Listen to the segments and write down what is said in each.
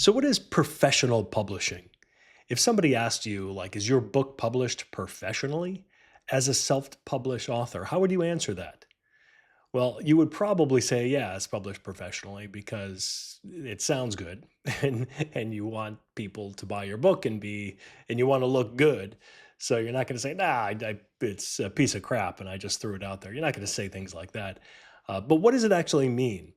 So, what is professional publishing? If somebody asked you, like, is your book published professionally as a self published author, how would you answer that? Well, you would probably say, yeah, it's published professionally because it sounds good and you want people to buy your book and you want to look good. So you're not going to say, nah, it's a piece of crap and I just threw it out there. You're not going to say things like that. But what does it actually mean?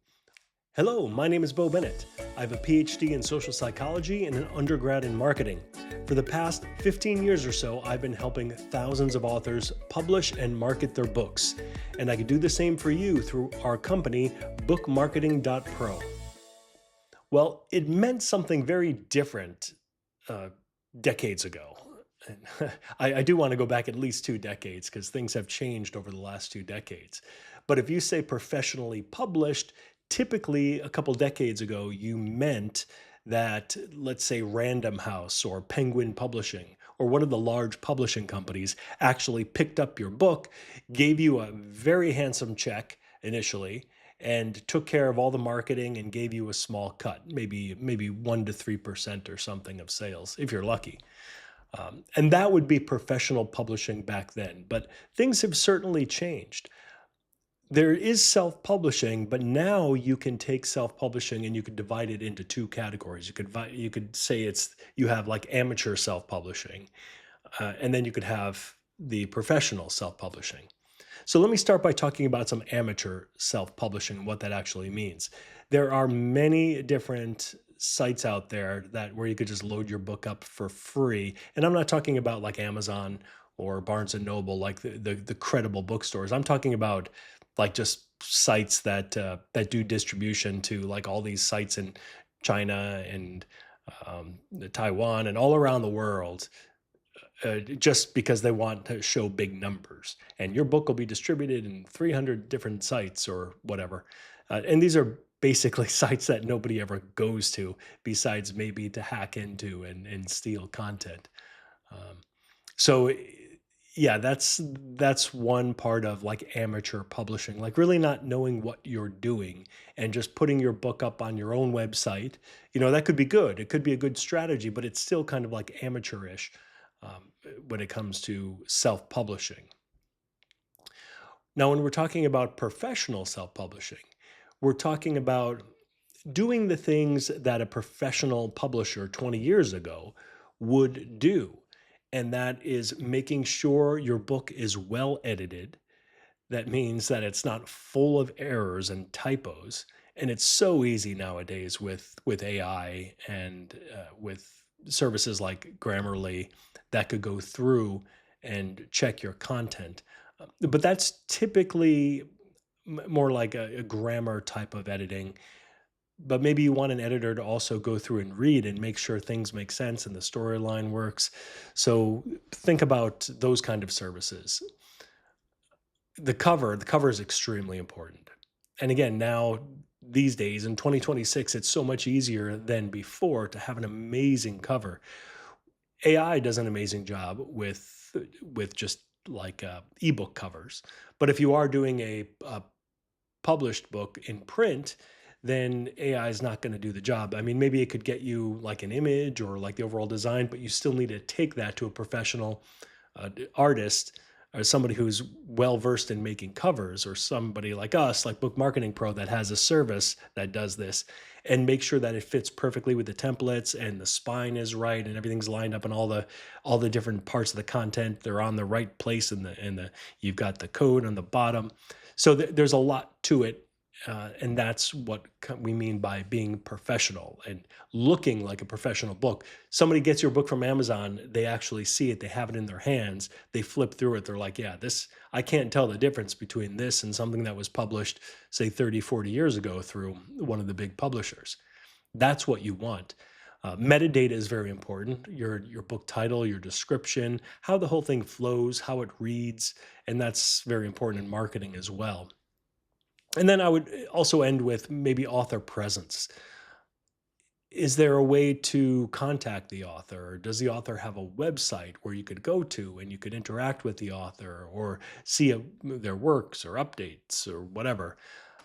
Hello, my name is Bo Bennett. I have a PhD in social psychology and an undergrad in marketing. For the past 15 years or so, I've been helping thousands of authors publish and market their books. And I could do the same for you through our company, bookmarketing.pro. Well, it meant something very different uh, decades ago. And I do want to go back at least 2 decades because things have changed over the last 2 decades. But if you say professionally published, typically a couple decades ago, you meant that, let's say, Random House or Penguin Publishing or one of the large publishing companies actually picked up your book, gave you a very handsome check initially, and took care of all the marketing and gave you a small cut, maybe 1 to 3% or something of sales, if you're lucky. And that would be professional publishing back then. But things have certainly changed. There is self-publishing, but now you can take self-publishing and you could divide it into two categories. You could say you have like amateur self-publishing, and then you could have the professional self-publishing. So let me start by talking about some amateur self-publishing and what that actually means. There are many different sites out there that where you could just load your book up for free. And I'm not talking about like Amazon or Barnes and Noble, like the credible bookstores. I'm talking about like just sites that do distribution to like all these sites in China and Taiwan and all around the world, just because they want to show big numbers. And your book will be distributed in 300 different sites or whatever. And these are basically sites that nobody ever goes to, besides maybe to hack into and steal content. Um, so yeah, that's one part of like amateur publishing, like really not knowing what you're doing and just putting your book up on your own website. That could be good. It could be a good strategy, but it's still kind of like amateurish when it comes to self-publishing. Now, when we're talking about professional self-publishing, we're talking about doing the things that a professional publisher 20 years ago would do. And that is making sure your book is well edited. That means that it's not full of errors and typos. And it's so easy nowadays with AI and with services like Grammarly that could go through and check your content. But that's typically more like a grammar type of editing, but maybe you want an editor to also go through and read and make sure things make sense and the storyline works. So think about those kind of services. The cover is extremely important. And again, now these days in 2026, it's so much easier than before to have an amazing cover. AI does an amazing job with just like ebook covers. But if you are doing a published book in print, then AI is not going to do the job. I mean, maybe it could get you like an image or like the overall design, but you still need to take that to a professional artist or somebody who's well versed in making covers, or somebody like us, like Book Marketing Pro, that has a service that does this, and make sure that it fits perfectly with the templates and the spine is right and everything's lined up and all the different parts of the content, they're on the right place, and the you've got the code on the bottom. So there's a lot to it, and that's what we mean by being professional and looking like a professional book. Somebody gets your book from Amazon, they actually see it, they have it in their hands, they flip through it, they're like, yeah, this, I can't tell the difference between this and something that was published, say 30, 40 years ago through one of the big publishers. That's what you want. Metadata is very important. Your book title, your description, how the whole thing flows, how it reads, and that's very important in marketing as well. And then I would also end with maybe author presence. Is there a way to contact the author? Or does the author have a website where you could go to and you could interact with the author or see their works or updates or whatever?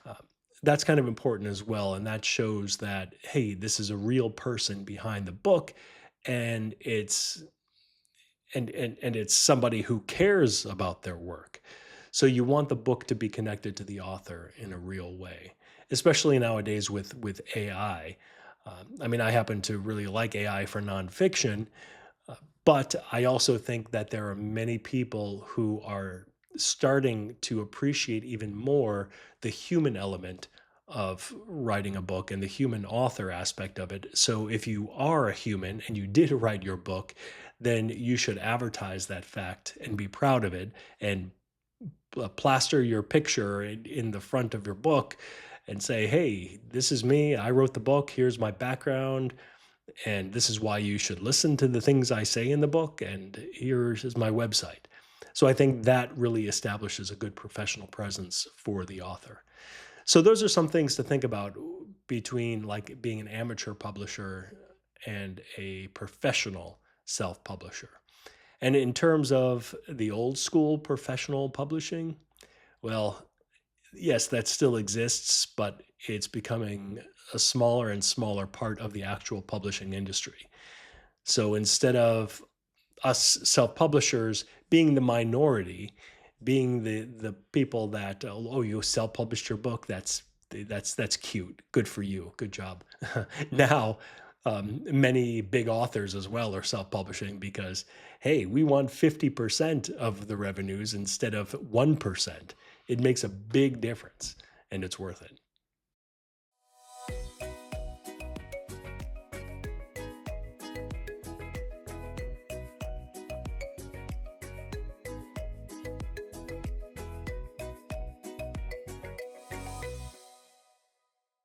Uh, that's kind of important as well. And that shows that, hey, this is a real person behind the book, and it's somebody who cares about their work. So you want the book to be connected to the author in a real way, especially nowadays with AI. I mean, I happen to really like AI for nonfiction, but I also think that there are many people who are starting to appreciate even more the human element of writing a book and the human author aspect of it. So if you are a human and you did write your book, then you should advertise that fact and be proud of it, and plaster your picture in the front of your book and say, hey, this is me. I wrote the book. Here's my background. And this is why you should listen to the things I say in the book. And here's is my website. So I think that really establishes a good professional presence for the author. So those are some things to think about between like being an amateur publisher and a professional self-publisher. And in terms of the old school professional publishing, well, yes, that still exists, but it's becoming a smaller and smaller part of the actual publishing industry. So instead of us self-publishers being the minority, being the people that, oh, you self-published your book, that's cute, good for you, good job. Now, many big authors as well are self-publishing because, hey, we want 50% of the revenues instead of 1%. It makes a big difference, and it's worth it.